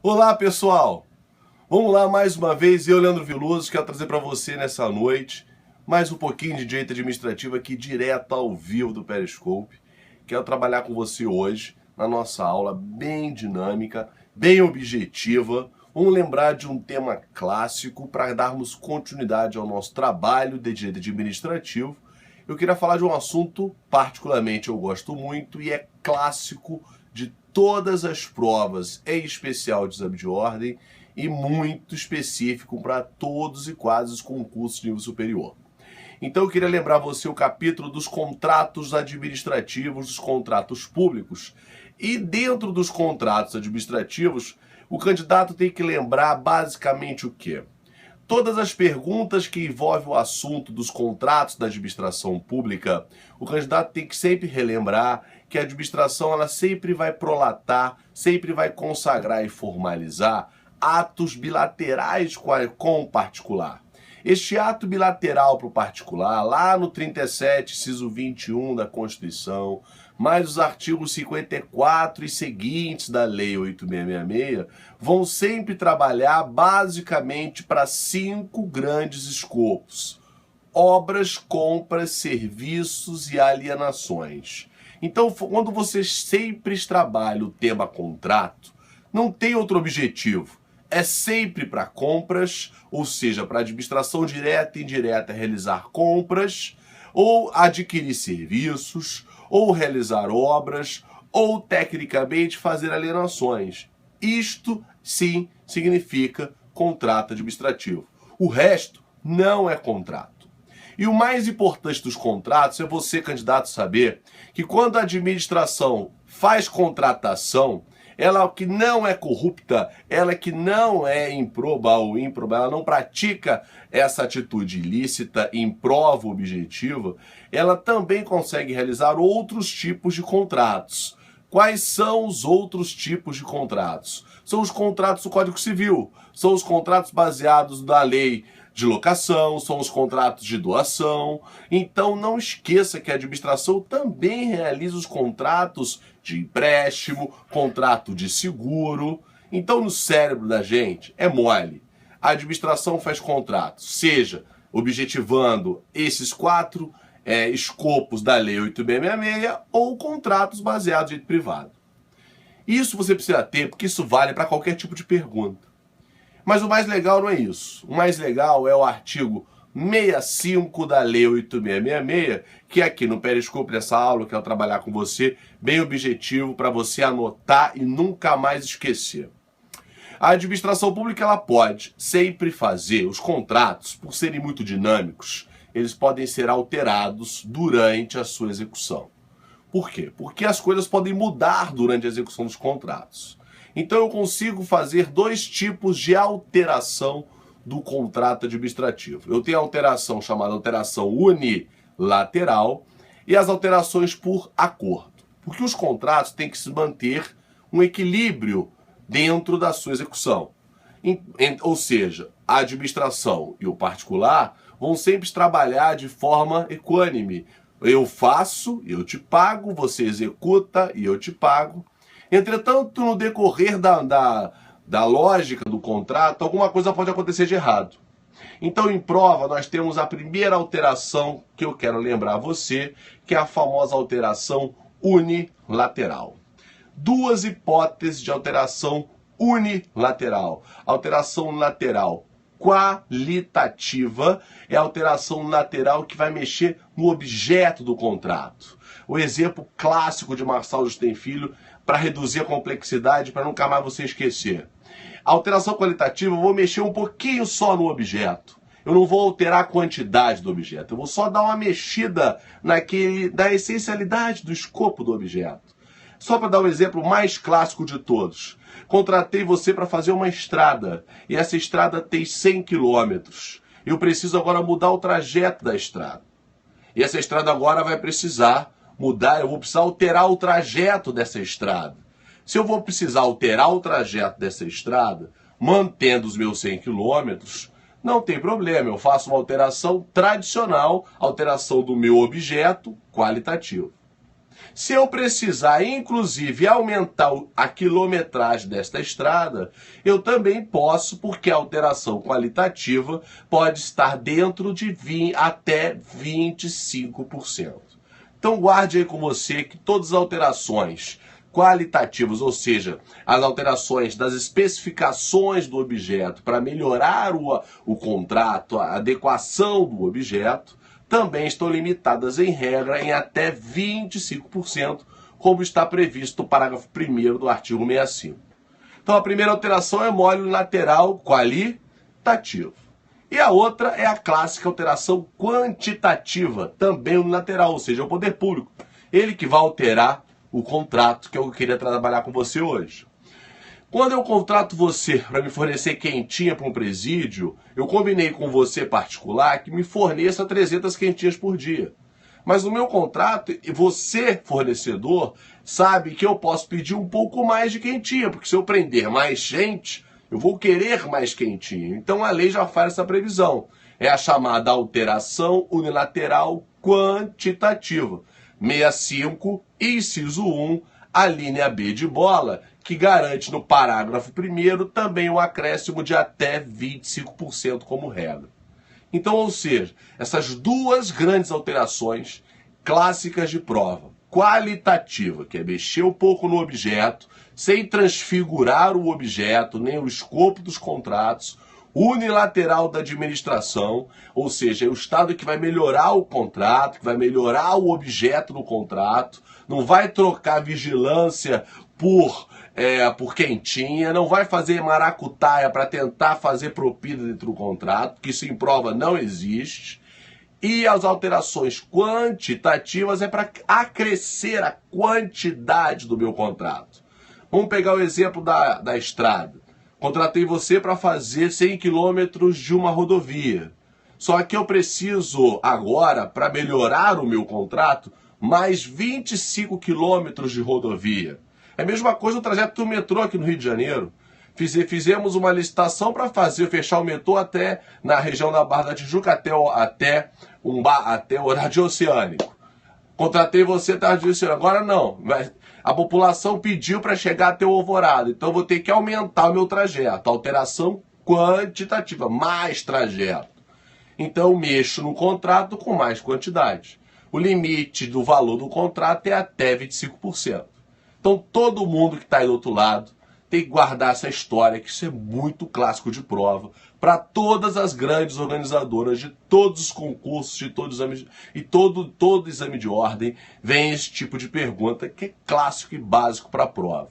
Olá, pessoal! Vamos lá mais uma vez, eu, Leandro Veloso, quero trazer para você nessa noite mais um pouquinho de direito administrativo aqui direto ao vivo do Periscope. Quero trabalhar com você hoje na nossa aula bem dinâmica, bem objetiva. Vamos lembrar de um tema clássico para darmos continuidade ao nosso trabalho de direito administrativo. Eu queria falar de um assunto particularmente eu gosto muito e é clássico de todas as provas, em especial de exame de ordem, e muito específico para todos e quase os concursos de nível superior. Então eu queria lembrar você o capítulo dos contratos administrativos, dos contratos públicos. E dentro dos contratos administrativos, o candidato tem que lembrar basicamente o quê? Todas as perguntas que envolvem o assunto dos contratos da administração pública, o candidato tem que sempre relembrar que a administração ela sempre vai prolatar, sempre vai consagrar e formalizar atos bilaterais com o particular. Este ato bilateral para o particular, lá no 37, inciso 21 da Constituição, mais os artigos 54 e seguintes da Lei 8666, vão sempre trabalhar basicamente para 5 grandes escopos: obras, compras, serviços e alienações. Então, quando você sempre trabalha o tema contrato, não tem outro objetivo. É sempre para compras, ou seja, para administração direta e indireta realizar compras, ou adquirir serviços, ou realizar obras, ou tecnicamente fazer alienações. Isto sim significa contrato administrativo. O resto não é contrato. E o mais importante dos contratos é você, candidato, saber que quando a administração faz contratação, ela que não é corrupta, ela que não é improba ou improba, ela não pratica essa atitude ilícita, improva objetiva, ela também consegue realizar outros tipos de contratos. Quais são os outros tipos de contratos? São os contratos do Código Civil, são os contratos baseados na lei de locação, são os contratos de doação. Então não esqueça que a administração também realiza os contratos de empréstimo, contrato de seguro. Então no cérebro da gente é mole. A administração faz contratos, seja objetivando esses 4 escopos da Lei 8666 ou contratos baseados em direito privado. Isso você precisa ter, porque isso vale para qualquer tipo de pergunta. Mas o mais legal não é isso. O mais legal é o artigo 65 da Lei 8666, que aqui no Periscope dessa aula eu quero trabalhar com você, bem objetivo, para você anotar e nunca mais esquecer. A administração pública ela pode sempre fazer os contratos, por serem muito dinâmicos, eles podem ser alterados durante a sua execução. Por quê? Porque as coisas podem mudar durante a execução dos contratos. Então eu consigo fazer 2 tipos de alteração do contrato administrativo. Eu tenho a alteração chamada alteração unilateral e as alterações por acordo. Porque os contratos têm que se manter um equilíbrio dentro da sua execução. Ou seja, a administração e o particular vão sempre trabalhar de forma equânime. Eu faço, eu te pago, você executa e eu te pago. Entretanto, no decorrer da lógica do contrato, alguma coisa pode acontecer de errado. Então, em prova, nós temos a primeira alteração que eu quero lembrar a você, que é a famosa alteração unilateral. 2 hipóteses de alteração unilateral. Alteração unilateral qualitativa é a alteração unilateral que vai mexer no objeto do contrato. O exemplo clássico de Marçal Justem Filho, para reduzir a complexidade, para nunca mais você esquecer. A alteração qualitativa, eu vou mexer um pouquinho só no objeto. Eu não vou alterar a quantidade do objeto. Eu vou só dar uma mexida da essencialidade do escopo do objeto. Só para dar o exemplo mais clássico de todos. Contratei você para fazer uma estrada. E essa estrada tem 100 quilômetros. Eu preciso agora mudar o trajeto da estrada. E essa estrada agora vai precisar mudar, eu vou precisar alterar o trajeto dessa estrada. Se eu vou precisar alterar o trajeto dessa estrada, mantendo os meus 100 quilômetros, não tem problema, eu faço uma alteração tradicional, alteração do meu objeto qualitativo. Se eu precisar, inclusive, aumentar a quilometragem desta estrada, eu também posso, porque a alteração qualitativa pode estar dentro de até 25%. Então guarde aí com você que todas as alterações qualitativas, ou seja, as alterações das especificações do objeto para melhorar o contrato, a adequação do objeto, também estão limitadas em regra em até 25%, como está previsto no parágrafo 1º do artigo 65. Então a primeira alteração é mole lateral qualitativo. E a outra é a clássica alteração quantitativa, também unilateral, ou seja, é o poder público. Ele que vai alterar o contrato que eu queria trabalhar com você hoje. Quando eu contrato você para me fornecer quentinha para um presídio, eu combinei com você particular que me forneça 300 quentinhas por dia. Mas no meu contrato, você, fornecedor, sabe que eu posso pedir um pouco mais de quentinha, porque se eu prender mais gente, eu vou querer mais quentinha. Então a lei já faz essa previsão. É a chamada alteração unilateral quantitativa. 65, inciso 1, a linha B de bola, que garante no parágrafo 1º também um acréscimo de até 25% como regra. Então, ou seja, essas duas grandes alterações clássicas de prova, qualitativa, que é mexer um pouco no objeto, sem transfigurar o objeto, nem o escopo dos contratos, unilateral da administração, ou seja, é o Estado que vai melhorar o contrato, que vai melhorar o objeto do contrato, não vai trocar vigilância por quentinha, não vai fazer maracutaia para tentar fazer propina dentro do contrato, que isso em prova não existe. E as alterações quantitativas é para acrescer a quantidade do meu contrato. Vamos pegar o exemplo da estrada. Contratei você para fazer 100 quilômetros de uma rodovia. Só que eu preciso agora, para melhorar o meu contrato, mais 25 quilômetros de rodovia. É a mesma coisa o trajeto do metrô aqui no Rio de Janeiro. Fizemos uma licitação para fechar o metrô até na região da Barra da Tijuca, até o Rádio Oceânico. Contratei você, Rádio Oceânico. Agora não. A população pediu para chegar até o Alvorada. Então eu vou ter que aumentar o meu trajeto. Alteração quantitativa, mais trajeto. Então eu mexo no contrato com mais quantidade. O limite do valor do contrato é até 25%. Então todo mundo que está aí do outro lado tem que guardar essa história, que isso é muito clássico de prova, para todas as grandes organizadoras de todos os concursos, de todos os exames, e todo exame de ordem vem esse tipo de pergunta, que é clássico e básico para a prova.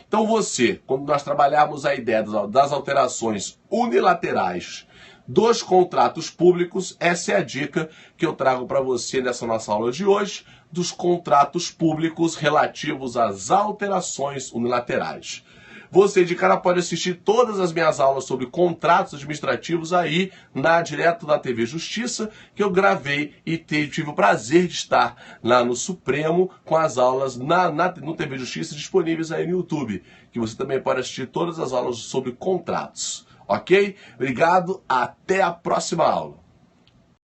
Então você, quando nós trabalharmos a ideia das alterações unilaterais dos contratos públicos, essa é a dica que eu trago para você nessa nossa aula de hoje, dos contratos públicos relativos às alterações unilaterais. Você de cara pode assistir todas as minhas aulas sobre contratos administrativos aí direto da TV Justiça, que eu gravei e tive o prazer de estar lá no Supremo com as aulas no TV Justiça disponíveis aí no YouTube, que você também pode assistir todas as aulas sobre contratos. Ok? Obrigado, até a próxima aula.